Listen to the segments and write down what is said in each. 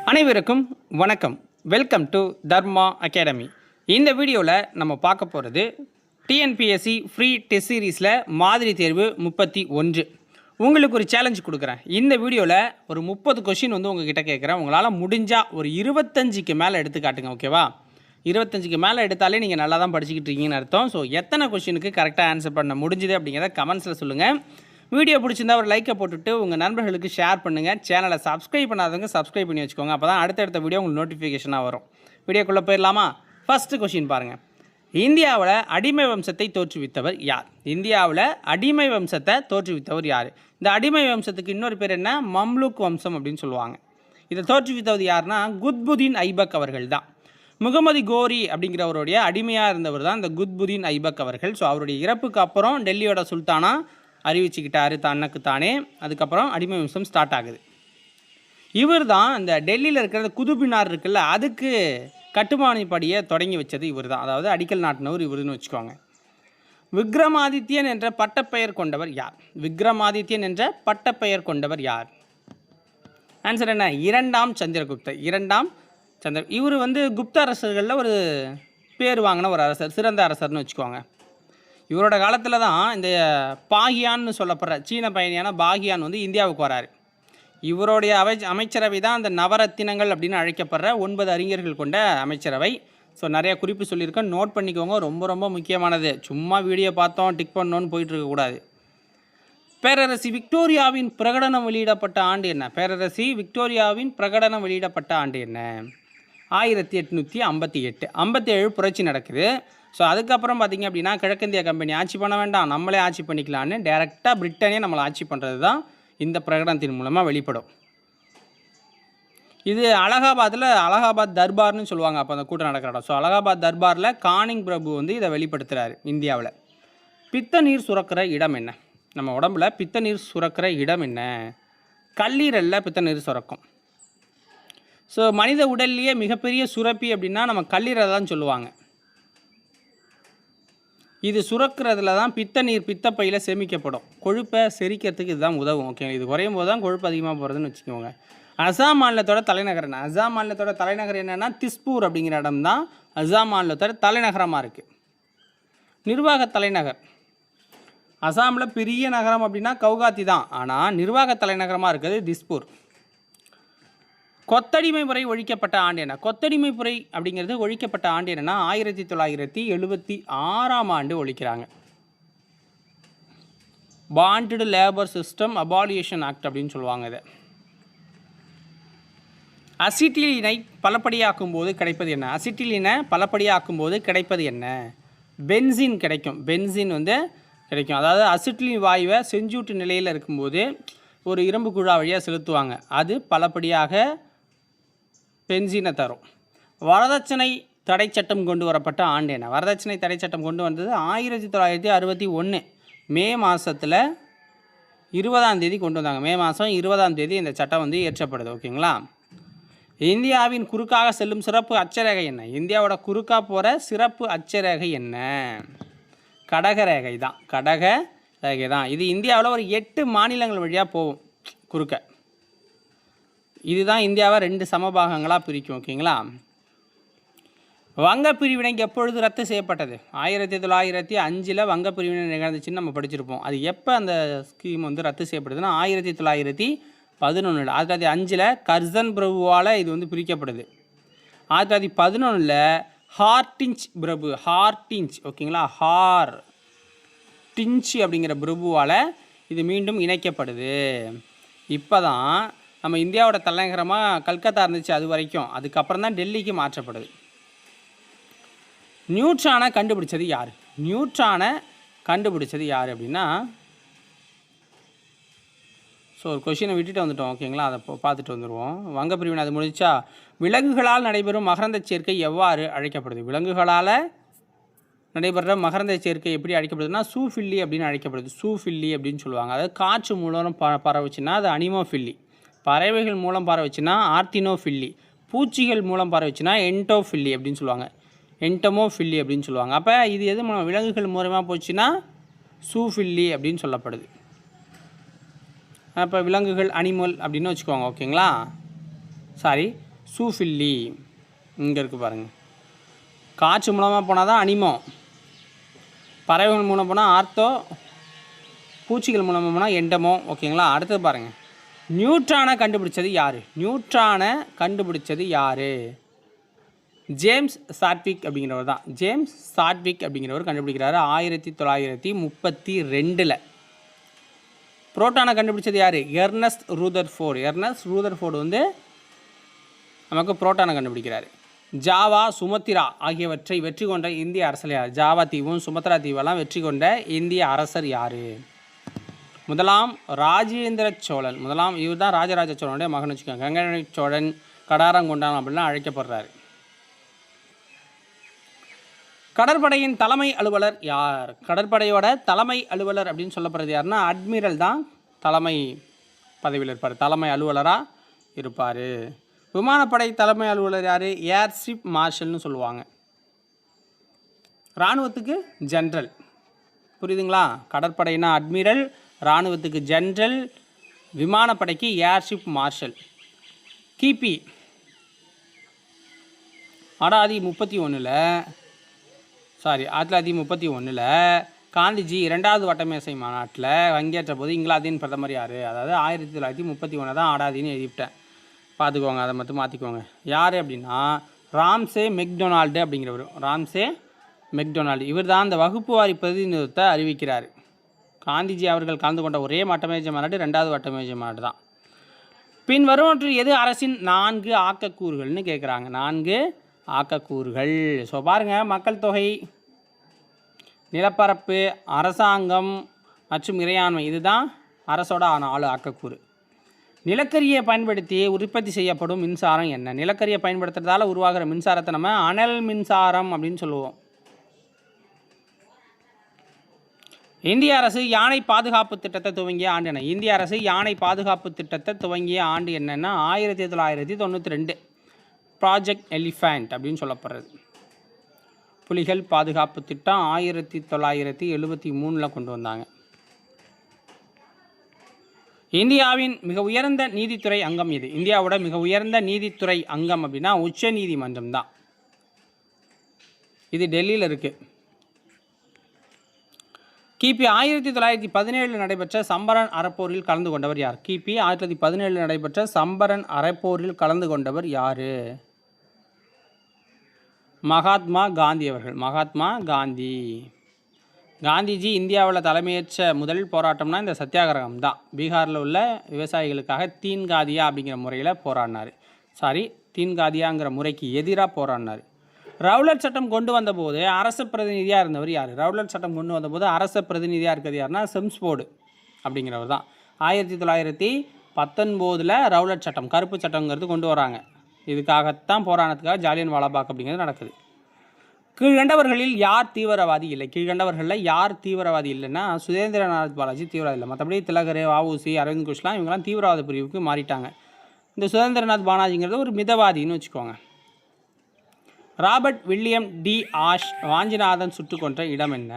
அனைவருக்கும் வணக்கம். Welcome to Dharma academy. இந்த வீடியோவில் நம்ம பார்க்க போகிறது டிஎன்பிஎஸ்சி ஃப்ரீ டெஸ்ட் சீரீஸில் மாதிரி தேர்வு 31. உங்களுக்கு ஒரு சேலஞ்ச் கொடுக்குறேன். இந்த வீடியோவில் ஒரு 30 கொஷின் உங்ககிட்ட கேட்குறேன். உங்களால் முடிஞ்சால் ஒரு 25க்கு மேலே எடுத்து காட்டுங்க. ஓகேவா? 25க்கு மேலே எடுத்தாலே நீங்கள் நல்லா தான் படிச்சுக்கிட்டு இருக்கீங்கன்னு அர்த்தம். ஸோ எத்தனை கொஷினுக்கு கரெக்டாக ஆன்சர் பண்ண முடிஞ்சுது அப்படிங்கிறத கமெண்ட்ஸில் சொல்லுங்கள். வீடியோ பிடிச்சிருந்தா ஒரு லைக்கை போட்டுவிட்டு உங்கள் நண்பர்களுக்கு ஷேர் பண்ணுங்கள். சேனலை சப்ஸ்கிரைப் பண்ணாதவங்க சப்ஸ்கிரைப் பண்ணி வச்சுக்கோங்க. அப்போ தான் அடுத்தடுத்த வீடியோ உங்களுக்கு நோட்டிஃபிகேஷனாக வரும். வீடியோக்குள்ளே போயிடலாமா? ஃபஸ்ட்டு கொஷின் பாருங்கள். இந்தியாவில் அடிமை வம்சத்தை தோற்றுவித்தவர் யார்? இந்தியாவில் அடிமை வம்சத்தை தோற்றுவித்தவர் யார்? இந்த அடிமை வம்சத்துக்கு இன்னொரு பேர் என்ன? மம்லுக் வம்சம் அப்படின்னு சொல்லுவாங்க. இதை தோற்றுவித்தவர் யாருன்னா குத்புதீன் ஐபக் அவர்கள் தான். முகமது கோரி அப்படிங்கிறவருடைய அடிமையாக இருந்தவர் தான் இந்த குத்புதீன் ஐபக் அவர்கள். ஸோ அவருடைய இறப்புக்கு அப்புறம் டெல்லியோட சுல்தானா அறிவிச்சுக்கிட்டாரு தனக்கு தானே. அதுக்கப்புறம் அடிமை வம்சம் ஸ்டார்ட் ஆகுது. இவர் தான் இந்த டெல்லியில் இருக்கிற குதுபினார் இருக்குல்ல, அதுக்கு கட்டுமானப்படியை தொடங்கி வச்சது இவர் தான். அதாவது அடிக்கல் நாட்டினவர் இவருன்னு வச்சுக்கோங்க. விக்ரமாதித்யன் என்ற பட்டப்பெயர் கொண்டவர் யார்? விக்ரமாதித்யன் என்ற பட்டப்பெயர் கொண்டவர் யார்? ஆன்சர் என்ன? இரண்டாம் சந்திரகுப்தர். இவர் குப்த அரசர்களில் ஒரு பேர் வாங்கின ஒரு அரசர், சிறந்த அரசர்னு வச்சுக்கோங்க. இவரோட காலத்தில் தான் இந்த பாகியான்னு சொல்லப்படுற சீன பயணியான பாகியான் இந்தியாவுக்கு வராரு. இவருடைய அமைச்சரவை தான் அந்த நவரத்தினங்கள் அப்படின்னு அழைக்கப்படுற 9 அறிஞர்கள் கொண்ட அமைச்சரவை. ஸோ நிறைய குறிப்பு சொல்லியிருக்கேன், நோட் பண்ணிக்கோங்க. ரொம்ப ரொம்ப முக்கியமானது. சும்மா வீடியோ பார்த்தோம் டிக் பண்ணோன்னு போயிட்டுருக்கக்கூடாது. பேரரசி விக்டோரியாவின் பிரகடனம் வெளியிடப்பட்ட ஆண்டு என்ன? பேரரசி விக்டோரியாவின் பிரகடனம் வெளியிடப்பட்ட ஆண்டு என்ன? 1858. 57 புரட்சி நடக்குது. ஸோ அதுக்கப்புறம் பார்த்திங்க அப்படின்னா கிழக்கிந்திய கம்பெனி ஆட்சி பண்ண வேண்டாம், நம்மளே ஆட்சி பண்ணிக்கலான்னு டைரெக்டாக பிரிட்டனே நம்மளை ஆட்சி பண்ணுறது தான் இந்த பிரகடனத்தின் மூலமாக வெளிப்படும். இது அலகாபாத் தர்பார்னு சொல்லுவாங்க. அப்போ அந்த கூட்டம் நடக்கிற இடம். ஸோ அலகாபாத் தர்பாரில் கானிங் பிரபு இதை வெளிப்படுத்துகிறார். இந்தியாவில் பித்த நீர் சுரக்கிற இடம் என்ன? நம்ம உடம்புல பித்த நீர் சுரக்கிற இடம் என்ன? கல்லீரலில் பித்த நீர் சுரக்கும். ஸோ மனித உடல்லையே மிகப்பெரிய சுரப்பி அப்படின்னா நம்ம கல்லீரல் தான் சொல்லுவாங்க. இது சுரக்கிறதுல தான் பித்த நீர் பித்தப்பையில் சேமிக்கப்படும். கொழுப்பை செரிக்கிறதுக்கு இதுதான் உதவும். ஓகே, இது குறையும் போது தான் கொழுப்பு அதிகமாக போகிறதுன்னு வச்சுக்கோங்க. அசாம் மாநிலத்தோட தலைநகர் என்ன? அசாம் மாநிலத்தோட தலைநகர் என்னென்னா திஸ்பூர் அப்படிங்கிற இடம் தான் அசாம் மாநிலத்தோட தலைநகரமாக இருக்குது. நிர்வாக தலைநகர் அசாமில் பெரிய நகரம் அப்படின்னா கவுகாத்தி தான். ஆனால் நிர்வாக தலைநகரமாக இருக்குது திஸ்பூர். கொத்தடிமை முறை ஒழிக்கப்பட்ட ஆண்டு என்ன? கொத்தடிமை முறை அப்படிங்கிறது ஒழிக்கப்பட்ட ஆண்டு என்னென்னா 1976ஆம் ஆண்டு ஒழிக்கிறாங்க. பாண்டட் லேபர் சிஸ்டம் அபாலியேஷன் ஆக்ட் அப்படின்னு சொல்லுவாங்க. இதை அசிட்டிலினை பலப்படியாக்கும் போது கிடைப்பது என்ன? அசிட்டிலினை பலப்படியாக்கும் போது கிடைப்பது என்ன? பென்சின் கிடைக்கும். பென்சின் கிடைக்கும். அதாவது அசிட்டிலின் வாயுவை செஞ்சூட்டு நிலையில் இருக்கும்போது ஒரு இரும்பு குழா வழியாக செலுத்துவாங்க. அது பலப்படியாக பென்சீனை தரும். வரதட்சணை தடை சட்டம் கொண்டு வரப்பட்ட ஆண்டு என்ன? வரதட்சணை தடை சட்டம் கொண்டு வந்தது 1961 மே மாதத்தில் 20ஆம் தேதி கொண்டு வந்தாங்க. மே மாதம் 20ஆம் தேதி இந்த சட்டம் இயற்றப்படுது. ஓகேங்களா? இந்தியாவின் குறுக்காக செல்லும் சிறப்பு அச்சரேகை என்ன? இந்தியாவோட குறுக்காக போகிற சிறப்பு அச்சரேகை என்ன? கடகரேகை தான். கடகரேகை தான். இது இந்தியாவில் ஒரு 8 மாநிலங்கள் வழியாக போகும் குறுக்க. இதுதான் இந்தியாவை 2 சமபாகங்களாக பிரிக்கும். ஓகேங்களா? வங்க பிரிவினை எப்பொழுது ரத்து செய்யப்பட்டது? 1905 வங்க பிரிவினை நிகழ்ந்துச்சுன்னு நம்ம படிச்சிருப்போம். அது எப்போ அந்த ஸ்கீம் ரத்து செய்யப்படுதுன்னா 1911. 1905 கர்சன் பிரபுவால் இது பிரிக்கப்படுது. 1911 ஹார்டிஞ்ச் பிரபு, ஓகேங்களா, ஹார்டிஞ்ச் அப்படிங்கிற பிரபுவால் இது மீண்டும் இணைக்கப்படுது. இப்போ தான் நம்ம இந்தியாவோட தலைநகரமாக கல்கத்தா இருந்துச்சு அது வரைக்கும். அதுக்கப்புறம் தான் டெல்லிக்கு மாற்றப்படுது. நியூட்ரானை கண்டுபிடிச்சது யார்? அப்படின்னா ஸோ ஒரு கொஷினை விட்டுட்டு வந்துட்டோம். ஓகேங்களா? அதை பார்த்துட்டு வந்துடுவோம். வங்க பிரிவினை அது முடிச்சா. விலங்குகளால் நடைபெறும் மகரந்த சேர்க்கை எவ்வாறு அழைக்கப்படுது? விலங்குகளால் நடைபெற மகரந்த சேர்க்கை எப்படி அழைக்கப்படுதுன்னா சூஃபில்லி அப்படின்னு அழைக்கப்படுது. சூஃபில்லி அப்படின்னு சொல்லுவாங்க. அதாவது காற்று மூலம் பரவுச்சுன்னா அது அனிமோஃபில்லி, பறவைகள் மூலம் பரவுச்சுன்னா ஆர்த்தினோஃபில்லி, பூச்சிகள் மூலம் பரவுச்சுன்னா என்டோஃபில்லி அப்படின்னு சொல்லுவாங்க. என்டமோஃபில்லி அப்படின்னு சொல்லுவாங்க. அப்போ இது எது விலங்குகள் மூலமாக போச்சுன்னா சூஃபில்லி அப்படின்னு சொல்லப்படுது. இப்போ விலங்குகள் அனிமல் அப்படின்னு வச்சுக்கோங்க. ஓகேங்களா? சாரி, சூஃபில்லி இங்கே இருக்குது பாருங்கள். காற்று மூலமாக போனால் தான் அனிமம், பறவைகள் மூலம் போனால் ஆர்த்தோ, பூச்சிகள் மூலமாக போனால் எண்டமோ. ஓகேங்களா. அடுத்தது பாருங்கள், நியூட்ரானை கண்டுபிடிச்சது யார்? நியூட்ரானை கண்டுபிடிச்சது யார்? ஜேம்ஸ் சாட்விக் அப்படிங்கிறவர் தான். ஜேம்ஸ் சாட்விக் அப்படிங்கிறவர் கண்டுபிடிக்கிறாரு 1932. புரோட்டானை கண்டுபிடிச்சது யார்? Ernst Rutherford. எர்னஸ்ட் ரூதர்ஃபோர்டு வந்து நமக்கு புரோட்டானை கண்டுபிடிக்கிறாரு. ஜாவா, சுமத்ரா ஆகியவற்றை வெற்றி கொண்ட இந்திய அரசர் யார்? ஜாவா தீவும் சுமத்ரா தீவெல்லாம் வெற்றி கொண்ட இந்திய அரசர் யார்? முதலாம் ராஜேந்திர சோழன். இவர் தான் ராஜராஜ சோழனுடைய மகன் வச்சுக்கோங்க. கங்கை சோழன், கடாரங்கொண்டான் அப்படின்லாம் அழைக்கப்படுறாரு. கடற்படையின் தலைமை அலுவலர் யார்? கடற்படையோட தலைமை அலுவலர் அப்படின்னு சொல்லப்படுறது யாருன்னா அட்மிரல் தான் தலைமை பதவியில் இருப்பார், தலைமை அலுவலராக இருப்பார். விமானப்படை தலைமை அலுவலர் யார்? ஏர்ஷிப் மார்ஷல்னு சொல்லுவாங்க. இராணுவத்துக்கு ஜென்ரல். புரியுதுங்களா? கடற்படைனா அட்மிரல், இராணுவத்துக்கு ஜென்ரல், விமானப்படைக்கு ஏர்ஷிப் மார்ஷல். கிபி 1931 காந்திஜி 2வது வட்டமேசை மாநாட்டில் பங்கேற்ற போது இங்கிலாந்தின் பிரதமர் யார்? அதாவது 1931 தான் ஆடாதின்னு எழுதிவிட்டேன், பார்த்துக்கோங்க, அதை மட்டும் மாற்றிக்கோங்க. யார் அப்படின்னா ராம்சே மெக்டொனால்டு அப்படிங்கிறவர். ராம்சே மெக்டொனால்டு இவர் தான் அந்த வகுப்பு வாரி பிரதிநிதித்துவத்தை அறிவிக்கிறார். காந்திஜி அவர்கள் கலந்து கொண்ட ஒரே வட்டமேஜை மாநாடு 2வது வட்டமேஜை மாநாடு தான். பின் வருவனவற்றில் எது அரசின் 4 ஆக்கக்கூறுகள்னு கேட்குறாங்க. 4 ஆக்கக்கூறுகள். ஸோ பாருங்கள், மக்கள் தொகை, நிலப்பரப்பு, அரசாங்கம் மற்றும் இறையாண்மை, இதுதான் அரசோட 4 ஆக்கக்கூறு. நிலக்கரியை பயன்படுத்தி உற்பத்தி செய்யப்படும் மின்சாரம் என்ன? நிலக்கரியை பயன்படுத்துறதால உருவாகிற மின்சாரத்தை நம்ம அனல் மின்சாரம் அப்படின்னு சொல்லுவோம். இந்திய அரசு யானை பாதுகாப்பு திட்டத்தை துவங்கிய ஆண்டு என்ன? இந்திய அரசு யானை பாதுகாப்பு திட்டத்தை துவங்கிய ஆண்டு என்னன்னா 1992. ப்ராஜெக்ட் எலிஃபண்ட் அப்படின்னு சொல்லப்படுறது. புலிகள் பாதுகாப்பு திட்டம் 1973 கொண்டு வந்தாங்க. இந்தியாவின் மிக உயர்ந்த நீதித்துறை அங்கம் எது? இந்தியாவோட மிக உயர்ந்த நீதித்துறை அங்கம் அப்படின்னா உச்ச நீதிமன்றம் தான். இது டெல்லியில் இருக்குது. கிபி 1917 நடைபெற்ற சம்பரன் அறப்போரில் கலந்து கொண்டவர் யார்? கிபி 1917 நடைபெற்ற சம்பரன் அறப்போரில் கலந்து கொண்டவர் யார்? மகாத்மா காந்தி அவர்கள். மகாத்மா காந்தி. காந்திஜி இந்தியாவில் தலைமையேற்ற முதல் போராட்டம்னா இந்த சத்தியாகிரகம் தான். பீகாரில் உள்ள விவசாயிகளுக்காக தீன்காதியா அப்படிங்கிற முறையில் போராடினார். தீன்காதியாங்கிற முறைக்கு எதிராக போராடினார். ரவுலட் சட்டம் கொண்டு வந்தபோது அரசு பிரதிநிதியாக இருந்தவர் யார்? ரவுலட் சட்டம் கொண்டு வந்தபோது அரசு பிரதிநிதியாக இருக்கிறது யாருன்னா செம்ஸ்போர்டு அப்படிங்கிறவர் தான். 1919 ரவுலட் சட்டம், கருப்பு சட்டங்கிறது கொண்டு வராங்க. இதுக்காகத்தான் போராட்டத்துக்காக ஜாலியன் வாலாபாக் அப்படிங்கிறது நடக்குது. கீழ்கண்டவர்களில் யார் தீவிரவாதி இல்லை? கீழ்கண்டவர்களில் யார் தீவிரவாதி இல்லைன்னா சுதேந்திரநாத் பாலாஜி தீவிரவாதி இல்லை. மற்றபடி திலகர், வஉசி, அரவிந்த் குஷ்லாம் இவங்கெல்லாம் தீவிரவாத பிரிவுக்கு மாறிட்டாங்க. இந்த சுதேந்திரநாத் பாலாஜிங்கிறது ஒரு மிதவாதின்னு வச்சுக்கோங்க. Robert William D Ashe Vanchinathan சுட்டு கொன்ற இடம் என்ன?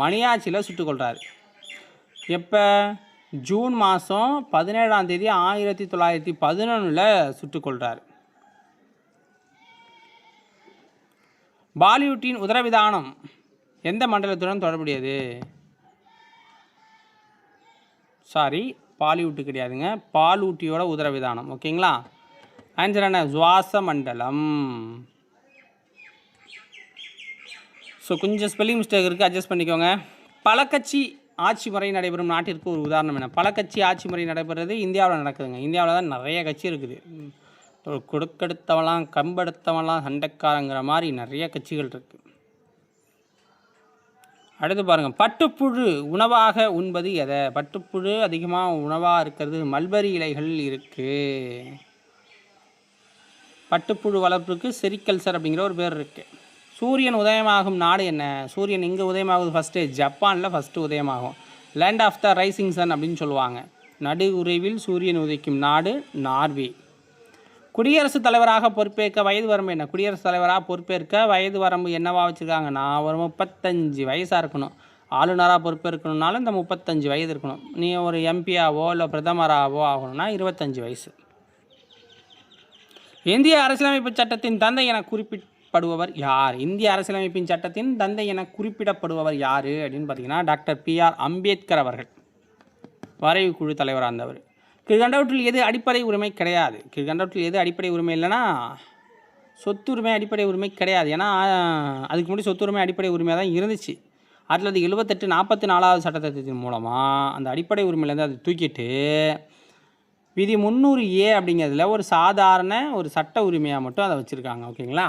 மணியாச்சியில் சுட்டு கொள்கிறார். எப்போ? ஜூன் மாதம் 17ஆம் தேதி 1911 சுட்டு கொள்கிறார். பாலிவுட்டின் உதரவிதானம் எந்த மண்டலத்துடன் தொடர்புடையது? பாலிவுட்டு கிடையாதுங்க, பாலூட்டியோட உதரவிதானம். ஓகேங்களா. ஆன்சர் என்ன? சுவாச மண்டலம். ஸோ கொஞ்சம் ஸ்பெல்லிங் மிஸ்டேக் இருக்குது, அட்ஜஸ்ட் பண்ணிக்கோங்க. பலக்கட்சி ஆட்சி முறை நடைபெறும் நாட்டிற்கு ஒரு உதாரணம் என்ன? பலக்கட்சி ஆட்சி முறை நடைபெறுறது இந்தியாவில் நடக்குதுங்க. இந்தியாவில் தான் நிறைய கட்சி இருக்குது. கொடுக்கெடுத்தவெல்லாம் கம்பெடுத்தவெல்லாம் சண்டைக்காரங்கிற மாதிரி நிறைய கட்சிகள் இருக்குது. அடுத்து பாருங்கள், பட்டுப்புழு உணவாக உண்பது எதை? பட்டுப்புழு அதிகமாக உணவாக இருக்கிறது மல்பரி இலைகள் இருக்குது. பட்டுப்புழு வளர்ப்புக்கு செரிகல்ச்சர் அப்படிங்கிற ஒரு பேர் இருக்குது. சூரியன் உதயமாகும் நாடு என்ன? சூரியன் இங்கே உதயமாகுது ஃபஸ்ட்டு, ஜப்பானில் ஃபஸ்ட்டு உதயமாகும். Land of the rising sun அப்படின்னு சொல்லுவாங்க. நடு உறைவில் சூரியன் உதைக்கும் நாடு நார்வே. குடியரசுத் தலைவராக பொறுப்பேற்க வயது வரம்பு என்ன? குடியரசுத் தலைவராக பொறுப்பேற்க வயது வரம்பு என்னவா வச்சுருக்காங்க? நான் ஒரு 35 வயசாக இருக்கணும். ஆளுநராக பொறுப்பேற்கணுன்னாலும் இந்த 35 வயது இருக்கணும். நீ ஒரு எம்பியாவோ இல்லை பிரதமராகவோ ஆகணும்னா 25 வயசு. இந்திய அரசியலமைப்பு சட்டத்தின் தந்தை என குறிப்பிடப்படுபவர் யார்? இந்திய அரசியலமைப்பின் சட்டத்தின் தந்தை என குறிப்பிடப்படுபவர் யார் அப்படின்னு பார்த்தீங்கன்னா டாக்டர் பி.ஆர். அம்பேத்கர் அவர்கள். வரைவு குழு தலைவராக இருந்தவர். கீழ்கண்டவற்றில் எது அடிப்படை உரிமை கிடையாது? கீழ்கண்டவற்றில் எது அடிப்படை உரிமை இல்லைன்னா சொத்துரிமை அடிப்படை உரிமை கிடையாது. ஏன்னா அதுக்கு முன்னாடி சொத்துரிமை அடிப்படை உரிமையாக தான் இருந்துச்சு. 1978 44வது சட்டத்திட்டத்தின் மூலமாக அந்த அடிப்படை உரிமையிலேருந்து அதை தூக்கிட்டு விதி 300A அப்படிங்கிறதுல ஒரு சாதாரண ஒரு சட்ட உரிமையாக மட்டும் அதை வச்சுருக்காங்க. ஓகேங்களா?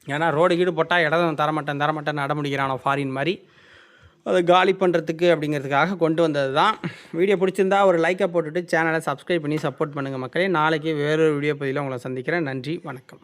ஏன்னா ரோடு கீடு போட்டால் இடம் தரமாட்டேன் நட முடிக்கிறானோ ஃபாரின் மாதிரி அதை காலி பண்ணுறதுக்கு அப்படிங்கிறதுக்காக கொண்டு வந்தது தான். வீடியோ பிடிச்சிருந்தா ஒரு லைக்கை போட்டுட்டு சேனலை சப்ஸ்கிரைப் பண்ணி சப்போர்ட் பண்ணுங்கள் மக்களே. நாளைக்கு வேறொரு வீடியோ பதிவில் உங்களை சந்திக்கிறேன். நன்றி, வணக்கம்.